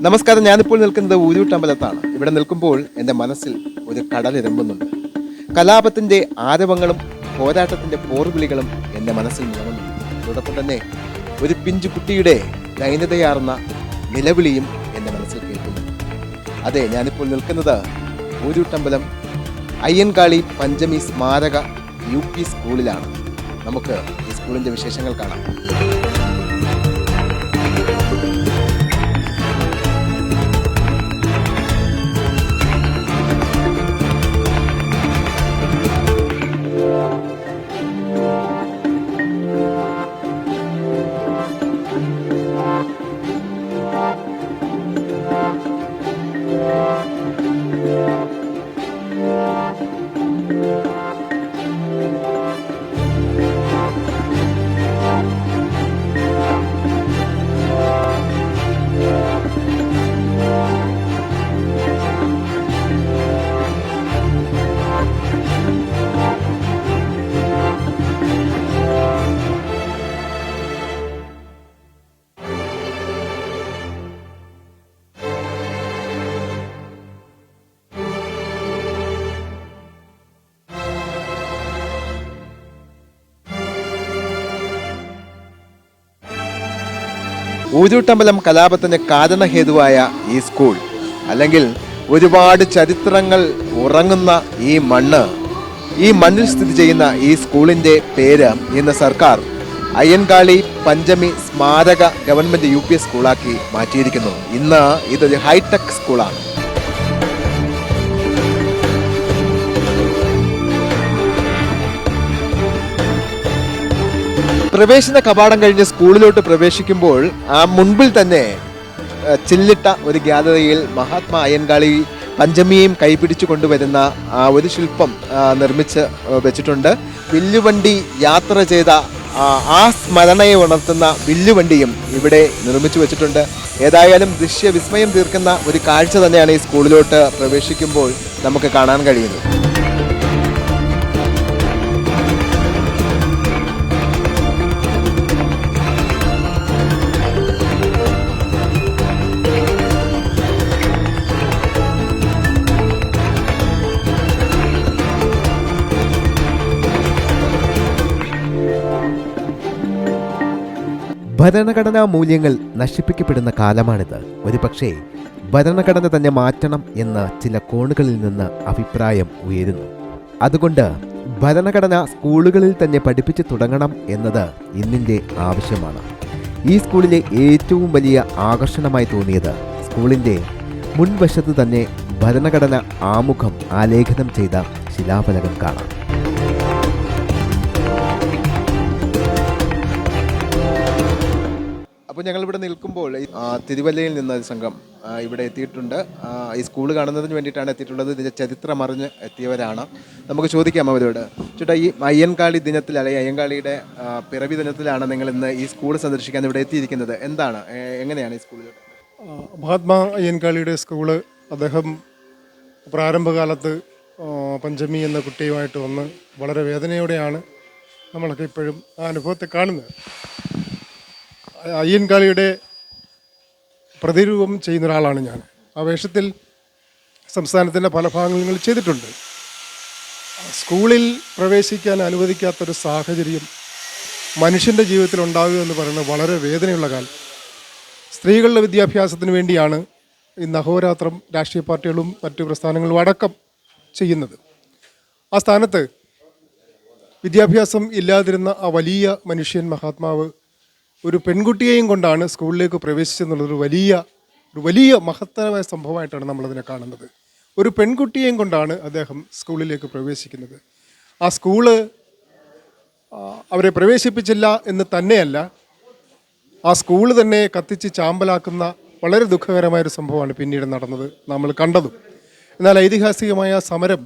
നമസ്കാരം. ഞാനിപ്പോൾ നിൽക്കുന്നത് ഊരൂട്ടമ്പലത്താണ്. ഇവിടെ നിൽക്കുമ്പോൾ എൻ്റെ മനസ്സിൽ ഒരു കടലിരമ്പുന്നുണ്ട്. കലാപത്തിൻ്റെ ആരവങ്ങളും പോരാട്ടത്തിൻ്റെ പോർവിളികളും എൻ്റെ മനസ്സിൽ മുഴങ്ങുന്നുണ്ട്. അതോടൊപ്പം തന്നെ ഒരു പിഞ്ചു കുട്ടിയുടെ ദൈന്യതയാർന്ന നിലവിളിയും എൻ്റെ മനസ്സിൽ കേൾക്കുന്നു. അതെ, ഞാനിപ്പോൾ നിൽക്കുന്നത് ഊരൂട്ടമ്പലം അയ്യൻകാളി പഞ്ചമി സ്മാരക UP സ്കൂളിലാണ്. നമുക്ക് ഈ സ്കൂളിൻ്റെ വിശേഷങ്ങൾ കാണാം. ഊരൂട്ടമ്പലം കലാപത്തിന് കാരണഹേതുവായ ഈ സ്കൂൾ, അല്ലെങ്കിൽ ഒരുപാട് ചരിത്രങ്ങൾ ഉറങ്ങുന്ന ഈ മണ്ണിൽ സ്ഥിതി ചെയ്യുന്ന ഈ സ്കൂളിൻ്റെ പേര് ഇന്ന് സർക്കാർ അയ്യൻകാളി പഞ്ചമി സ്മാരക ഗവൺമെൻറ് UP സ്കൂളാക്കി മാറ്റിയിരിക്കുന്നു. ഇന്ന് ഇതൊരു ഹൈടെക് സ്കൂളാണ്. പ്രവേശന കവാടം കഴിഞ്ഞ് സ്കൂളിലോട്ട് പ്രവേശിക്കുമ്പോൾ മുൻപിൽ തന്നെ ചില്ലിട്ട ഒരു ഗ്യാലറിയിൽ മഹാത്മാ അയ്യൻകാളി പഞ്ചമിയെയും കൈപിടിച്ചു കൊണ്ടുവരുന്ന ഒരു ശില്പം നിർമ്മിച്ച് വെച്ചിട്ടുണ്ട്. വില്ലുവണ്ടി യാത്ര ചെയ്ത ആ സ്മരണയെ ഉണർത്തുന്ന വില്ലുവണ്ടിയും ഇവിടെ നിർമ്മിച്ചു വെച്ചിട്ടുണ്ട്. ഏതായാലും ദൃശ്യവിസ്മയം തീർക്കുന്ന ഒരു കാഴ്ച തന്നെയാണ് ഈ സ്കൂളിലോട്ട് പ്രവേശിക്കുമ്പോൾ നമുക്ക് കാണാൻ കഴിയുന്നത്. ഭരണഘടനാ മൂല്യങ്ങൾ നശിപ്പിക്കപ്പെടുന്ന കാലമാണിത്. ഒരുപക്ഷേ ഭരണഘടന തന്നെ മാറ്റണം എന്ന് ചില കോണുകളിൽ നിന്ന് അഭിപ്രായം ഉയരുന്നു. അതുകൊണ്ട് ഭരണഘടന സ്കൂളുകളിൽ തന്നെ പഠിപ്പിച്ചു തുടങ്ങണം എന്നത് ഇന്നിൻ്റെ ആവശ്യമാണ്. ഈ സ്കൂളിലെ ഏറ്റവും വലിയ ആകർഷണമായി തോന്നിയത് സ്കൂളിൻ്റെ മുൻവശത്ത് തന്നെ ഭരണഘടന ആമുഖം ആലേഖനം ചെയ്ത ശിലാഫലകം കാണാം. അപ്പോൾ ഞങ്ങളിവിടെ നിൽക്കുമ്പോൾ തിരുവല്ലയിൽ നിന്ന് ഒരു സംഘം ഇവിടെ എത്തിയിട്ടുണ്ട്. ഈ സ്കൂൾ കാണുന്നതിന് വേണ്ടിയിട്ടാണ് എത്തിയിട്ടുള്ളത്. ഇതിൻ്റെ ചരിത്രം അറിഞ്ഞ് എത്തിയവരാണ്. നമുക്ക് ചോദിക്കാം അവരോട്. ചേട്ടാ, ഈ അയ്യൻകാളി ദിനത്തിൽ, അല്ലെങ്കിൽ അയ്യൻകാളിയുടെ പിറവി ദിനത്തിലാണ് നിങ്ങൾ ഇന്ന് ഈ സ്കൂൾ സന്ദർശിക്കാൻ ഇവിടെ എത്തിയിരിക്കുന്നത്. എന്താണ്, എങ്ങനെയാണ് ഈ സ്കൂളിൽ? മഹാത്മാ അയ്യൻകാളിയുടെ സ്കൂള്, അദ്ദേഹം പ്രാരംഭകാലത്ത് പഞ്ചമി എന്ന കുട്ടിയുമായിട്ട് വന്ന് വളരെ വേദനയോടെയാണ് നമ്മളൊക്കെ ഇപ്പോഴും ആ അനുഭവത്തെ കാണുന്നത്. അയ്യൻകാളിയുടെ പ്രതിരൂപം ചെയ്യുന്ന ഒരാളാണ് ഞാൻ. ആ വേഷത്തിൽ സംസ്ഥാനത്തിൻ്റെ പല ഭാഗങ്ങളിൽ ചെയ്തിട്ടുണ്ട്. സ്കൂളിൽ പ്രവേശിക്കാൻ അനുവദിക്കാത്തൊരു സാഹചര്യം മനുഷ്യൻ്റെ ജീവിതത്തിൽ ഉണ്ടാകുക എന്ന് പറയുന്നത് വളരെ വേദനയുള്ള കാലം. സ്ത്രീകളുടെ വിദ്യാഭ്യാസത്തിന് വേണ്ടിയാണ് ഇന്ന് അഹോരാത്രം രാഷ്ട്രീയ പാർട്ടികളും മറ്റു പ്രസ്ഥാനങ്ങളും അടക്കം ചെയ്യുന്നത്. ആ സ്ഥാനത്ത് വിദ്യാഭ്യാസം ഇല്ലാതിരുന്ന ആ വലിയ മനുഷ്യൻ മഹാത്മാവ് ഒരു പെൺകുട്ടിയെയും കൊണ്ടാണ് സ്കൂളിലേക്ക് പ്രവേശിച്ചെന്നുള്ളൊരു വലിയ മഹത്തരമായ സംഭവമായിട്ടാണ് നമ്മളതിനെ കാണുന്നത്. ഒരു പെൺകുട്ടിയെയും കൊണ്ടാണ് അദ്ദേഹം സ്കൂളിലേക്ക് പ്രവേശിക്കുന്നത്. ആ സ്കൂള് അവരെ പ്രവേശിപ്പിച്ചില്ല എന്ന് തന്നെയല്ല, ആ സ്കൂള് തന്നെ കത്തിച്ച് ചാമ്പലാക്കുന്ന വളരെ ദുഃഖകരമായൊരു സംഭവമാണ് പിന്നീട് നടന്നത്, നമ്മൾ കണ്ടതും. എന്നാൽ ഐതിഹാസികമായ സമരം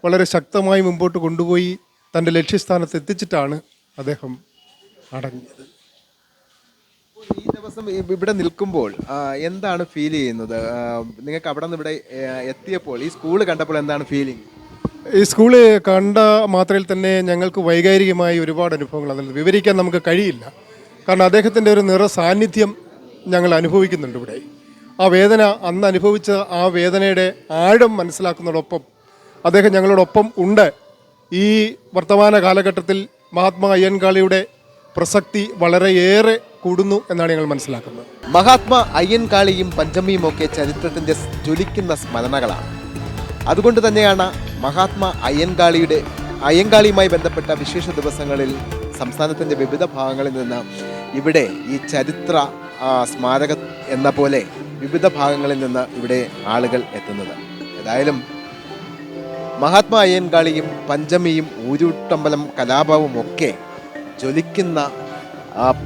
വളരെ ശക്തമായി മുമ്പോട്ട് കൊണ്ടുപോയി തൻ്റെ ലക്ഷ്യസ്ഥാനത്ത് എത്തിച്ചിട്ടാണ് അദ്ദേഹം അടങ്ങിയത്. ഈ ദിവസം ഇവിടെ നിൽക്കുമ്പോൾ എന്താണ് ഫീൽ ചെയ്യുന്നത്? നിങ്ങൾക്ക് അവിടെ നിന്ന് ഇവിടെ എത്തിയപ്പോൾ ഈ സ്കൂൾ കണ്ടപ്പോൾ എന്താണ് ഫീലിംഗ്? ഈ സ്കൂള് കണ്ട മാത്രയിൽ തന്നെ ഞങ്ങൾക്ക് വൈകാരികമായി ഒരുപാട് അനുഭവങ്ങൾ അതിൽ വിവരിക്കാൻ നമുക്ക് കഴിയില്ല. കാരണം അദ്ദേഹത്തിൻ്റെ ഒരു നിറ സാന്നിധ്യം ഞങ്ങൾ അനുഭവിക്കുന്നുണ്ട് ഇവിടെ. ആ വേദന അന്ന് അനുഭവിച്ച ആ വേദനയുടെ ആഴം മനസ്സിലാക്കുന്നതോടൊപ്പം അദ്ദേഹം ഞങ്ങളോടൊപ്പം ഉണ്ട്. ഈ വർത്തമാന കാലഘട്ടത്തിൽ മഹാത്മാ അയ്യൻകാളിയുടെ പ്രസക്തി വളരെയേറെ കൂടുന്നു എന്നാണ് ഞങ്ങൾ മനസ്സിലാക്കുന്നത്. മഹാത്മാ അയ്യൻകാളിയും പഞ്ചമിയും ഒക്കെ ചരിത്രത്തിൻ്റെ ജ്വലിക്കുന്ന സ്മരണകളാണ്. അതുകൊണ്ട് തന്നെയാണ് മഹാത്മാ അയ്യൻകാളിയുമായി ബന്ധപ്പെട്ട വിശേഷ ദിവസങ്ങളിൽ സംസ്ഥാനത്തിൻ്റെ വിവിധ ഭാഗങ്ങളിൽ നിന്ന് ഇവിടെ ഈ ചരിത്ര സ്മാരക എന്ന പോലെ വിവിധ ഭാഗങ്ങളിൽ നിന്ന് ഇവിടെ ആളുകൾ എത്തുന്നത്. ഏതായാലും മഹാത്മാ അയ്യൻകാളിയും പഞ്ചമിയും ഊരൂട്ടമ്പലം കലാപവും ഒക്കെ ജ്വലിക്കുന്ന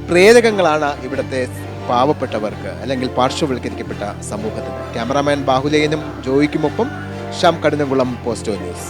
പ്രേരകങ്ങളാണ് ഇവിടുത്തെ പാവപ്പെട്ടവർക്ക് അല്ലെങ്കിൽ പാർശ്വവൽക്കരിക്കപ്പെട്ട സമൂഹത്തിന്. ക്യാമറാമാൻ ബാഹുലേയനും ജോയിക്കുമൊപ്പം ഷ്യാം കഠിനംകുളം, പോസ്റ്റോ ന്യൂസ്.